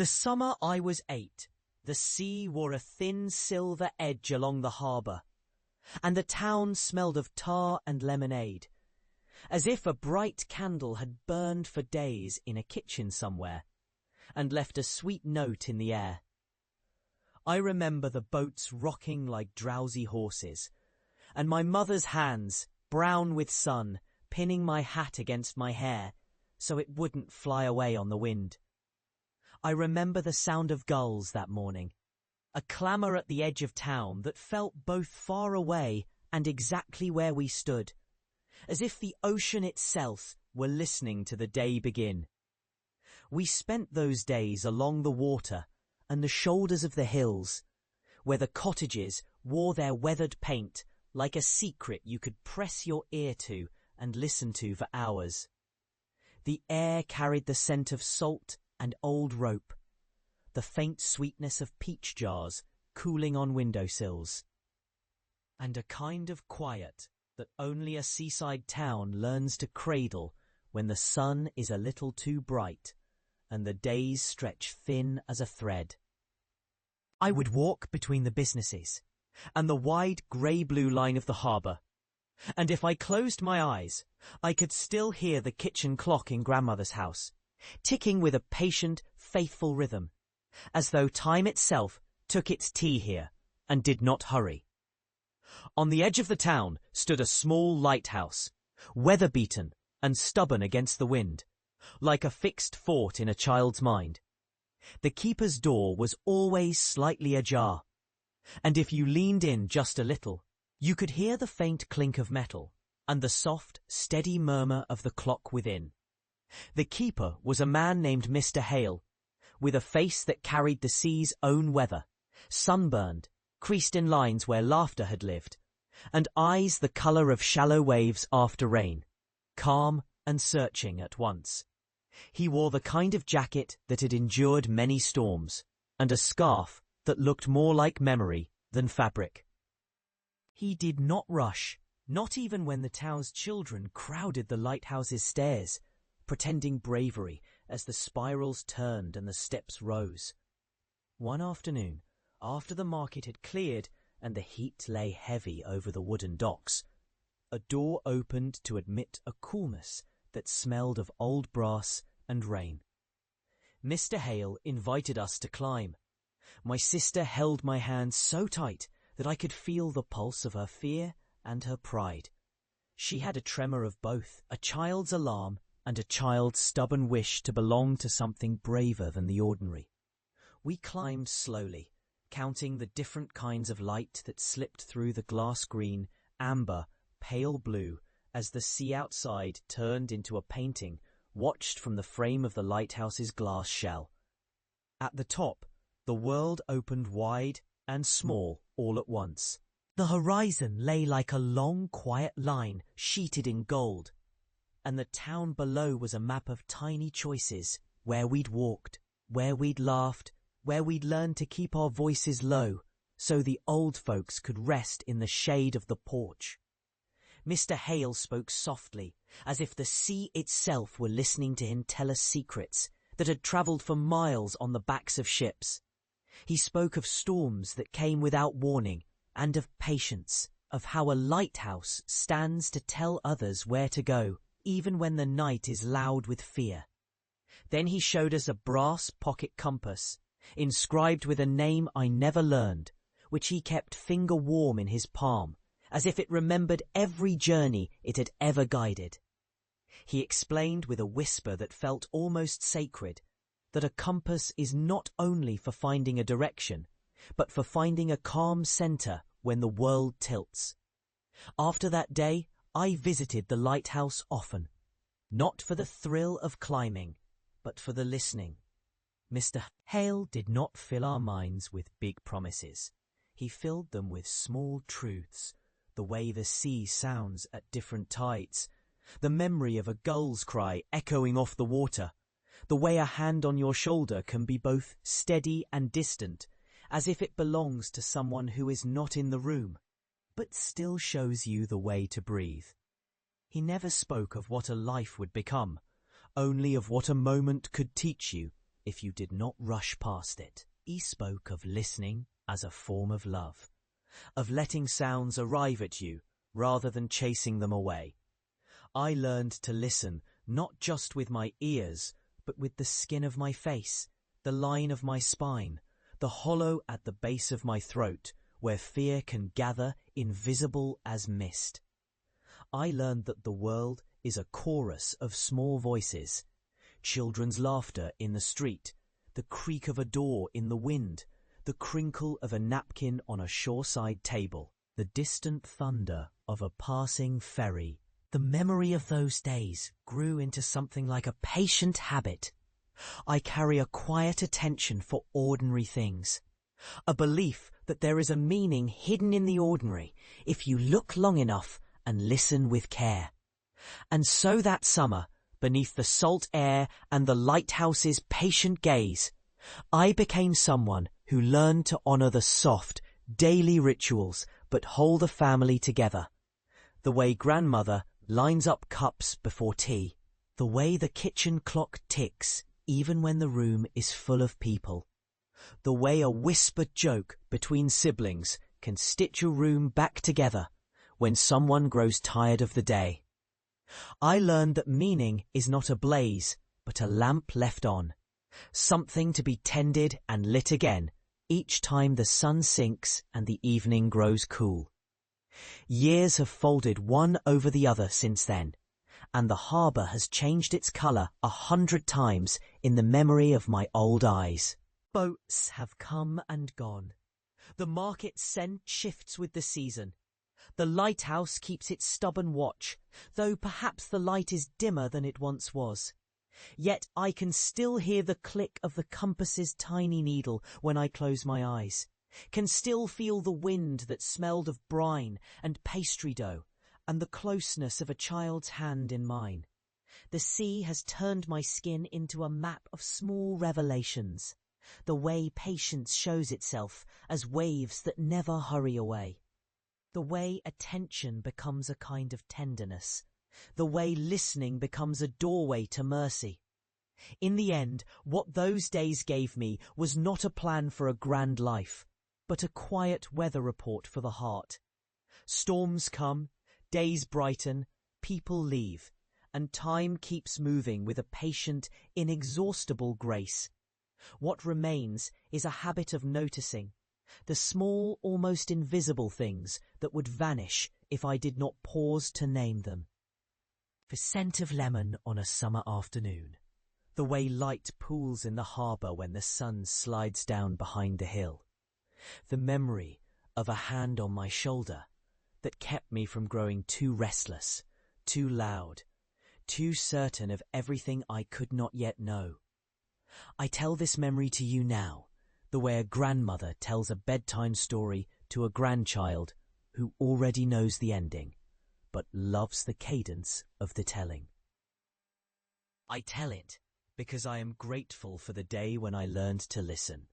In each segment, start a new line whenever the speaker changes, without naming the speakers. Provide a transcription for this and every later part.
The summer I was 8, the sea wore a thin silver edge along the harbour, and the town smelled of tar and lemonade, as if a bright candle had burned for days in a kitchen somewhere, and left a sweet note in the air. I remember the boats rocking like drowsy horses, and my mother's hands, brown with sun, pinning my hat against my hair so it wouldn't fly away on the wind. I remember the sound of gulls that morning, a clamour at the edge of town that felt both far away and exactly where we stood, as if the ocean itself were listening to the day begin. We spent those days along the water and the shoulders of the hills, where the cottages wore their weathered paint like a secret you could press your ear to and listen to for hours. The air carried the scent of salt and old rope, the faint sweetness of peach jars cooling on windowsills, and a kind of quiet that only a seaside town learns to cradle when the sun is a little too bright and the days stretch thin as a thread. I would walk between the businesses and the wide grey-blue line of the harbour, and if I closed my eyes, I could still hear the kitchen clock in grandmother's house, ticking with a patient, faithful rhythm, as though time itself took its tea here and did not hurry. On the edge of the town stood a small lighthouse, weather-beaten and stubborn against the wind, like a fixed fort in a child's mind. The keeper's door was always slightly ajar, and if you leaned in just a little, you could hear the faint clink of metal and the soft, steady murmur of the clock within. The keeper was a man named Mr. Hale, with a face that carried the sea's own weather, sunburned, creased in lines where laughter had lived, and eyes the colour of shallow waves after rain, calm and searching at once. He wore the kind of jacket that had endured many storms, and a scarf that looked more like memory than fabric. He did not rush, not even when the town's children crowded the lighthouse's stairs, pretending bravery as the spirals turned and the steps rose. One afternoon, after the market had cleared and the heat lay heavy over the wooden docks, a door opened to admit a coolness that smelled of old brass and rain. Mr. Hale invited us to climb. My sister held my hand so tight that I could feel the pulse of her fear and her pride. She had a tremor of both, a child's alarm and a child's stubborn wish to belong to something braver than the ordinary. We climbed slowly, counting the different kinds of light that slipped through the glass green, amber, pale blue, as the sea outside turned into a painting watched from the frame of the lighthouse's glass shell. At the top, the world opened wide and small all at once. The horizon lay like a long, quiet line sheeted in gold, and the town below was a map of tiny choices, where we'd walked, where we'd laughed, where we'd learned to keep our voices low so the old folks could rest in the shade of the porch. Mr. Hale spoke softly, as if the sea itself were listening to him tell us secrets that had travelled for miles on the backs of ships. He spoke of storms that came without warning, and of patience, of how a lighthouse stands to tell others where to go, even when the night is loud with fear. Then he showed us a brass pocket compass, inscribed with a name I never learned, which he kept finger warm in his palm, as if it remembered every journey it had ever guided. He explained with a whisper that felt almost sacred that a compass is not only for finding a direction, but for finding a calm centre when the world tilts. After that day, I visited the lighthouse often, not for the thrill of climbing, but for the listening. Mr. Hale did not fill our minds with big promises. He filled them with small truths, the way the sea sounds at different tides, the memory of a gull's cry echoing off the water, the way a hand on your shoulder can be both steady and distant, as if it belongs to someone who is not in the room, but still shows you the way to breathe. He never spoke of what a life would become, only of what a moment could teach you, if you did not rush past it. He spoke of listening as a form of love, of letting sounds arrive at you rather than chasing them away. I learned to listen not just with my ears, but with the skin of my face, the line of my spine, the hollow at the base of my throat, where fear can gather invisible as mist. I learned that the world is a chorus of small voices, children's laughter in the street, the creak of a door in the wind, the crinkle of a napkin on a shoreside table, the distant thunder of a passing ferry. The memory of those days grew into something like a patient habit. I carry a quiet attention for ordinary things, a belief that there is a meaning hidden in the ordinary if you look long enough and listen with care. And so that summer, beneath the salt air and the lighthouse's patient gaze, I became someone who learned to honor the soft, daily rituals that hold a family together. The way grandmother lines up cups before tea, the way the kitchen clock ticks even when the room is full of people, the way a whispered joke between siblings can stitch a room back together when someone grows tired of the day. I learned that meaning is not a blaze, but a lamp left on, something to be tended and lit again each time the sun sinks and the evening grows cool. Years have folded one over the other since then, and the harbour has changed its colour 100 times in the memory of my old eyes. Boats have come and gone. The market's scent shifts with the season. The lighthouse keeps its stubborn watch, though perhaps the light is dimmer than it once was. Yet I can still hear the click of the compass's tiny needle when I close my eyes, can still feel the wind that smelled of brine and pastry dough, and the closeness of a child's hand in mine. The sea has turned my skin into a map of small revelations, the way patience shows itself as waves that never hurry away, the way attention becomes a kind of tenderness, the way listening becomes a doorway to mercy. In the end, what those days gave me was not a plan for a grand life, but a quiet weather report for the heart. Storms come, days brighten, people leave, and time keeps moving with a patient, inexhaustible grace. What remains is a habit of noticing, the small, almost invisible things that would vanish if I did not pause to name them. The scent of lemon on a summer afternoon, the way light pools in the harbour when the sun slides down behind the hill, the memory of a hand on my shoulder that kept me from growing too restless, too loud, too certain of everything I could not yet know. I tell this memory to you now, the way a grandmother tells a bedtime story to a grandchild who already knows the ending, but loves the cadence of the telling. I tell it because I am grateful for the day when I learned to listen,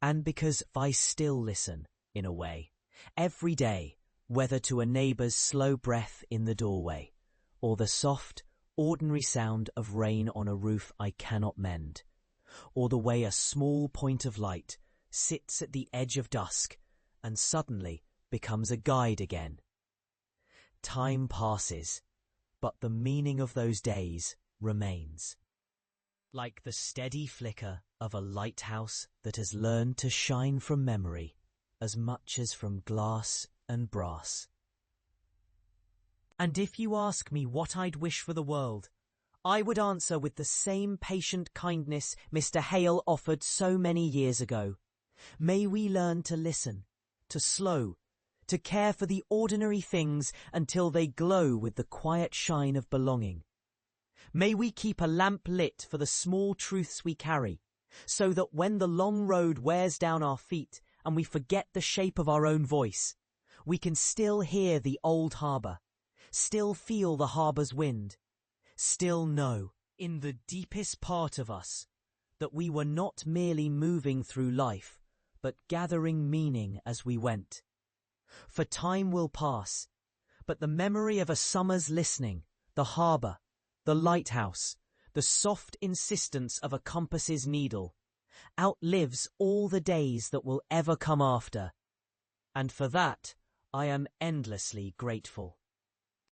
and because I still listen, in a way, every day, whether to a neighbour's slow breath in the doorway, or the soft, ordinary sound of rain on a roof I cannot mend, or the way a small point of light sits at the edge of dusk and suddenly becomes a guide again. Time passes, but the meaning of those days remains. Like the steady flicker of a lighthouse that has learned to shine from memory as much as from glass and brass. And if you ask me what I'd wish for the world, I would answer with the same patient kindness Mr. Hale offered so many years ago. May we learn to listen, to slow, to care for the ordinary things until they glow with the quiet shine of belonging. May we keep a lamp lit for the small truths we carry, so that when the long road wears down our feet and we forget the shape of our own voice, we can still hear the old harbour, still feel the harbour's wind, still know, in the deepest part of us, that we were not merely moving through life, but gathering meaning as we went. For time will pass, but the memory of a summer's listening, the harbour, the lighthouse, the soft insistence of a compass's needle, outlives all the days that will ever come after. And for that, I am endlessly grateful.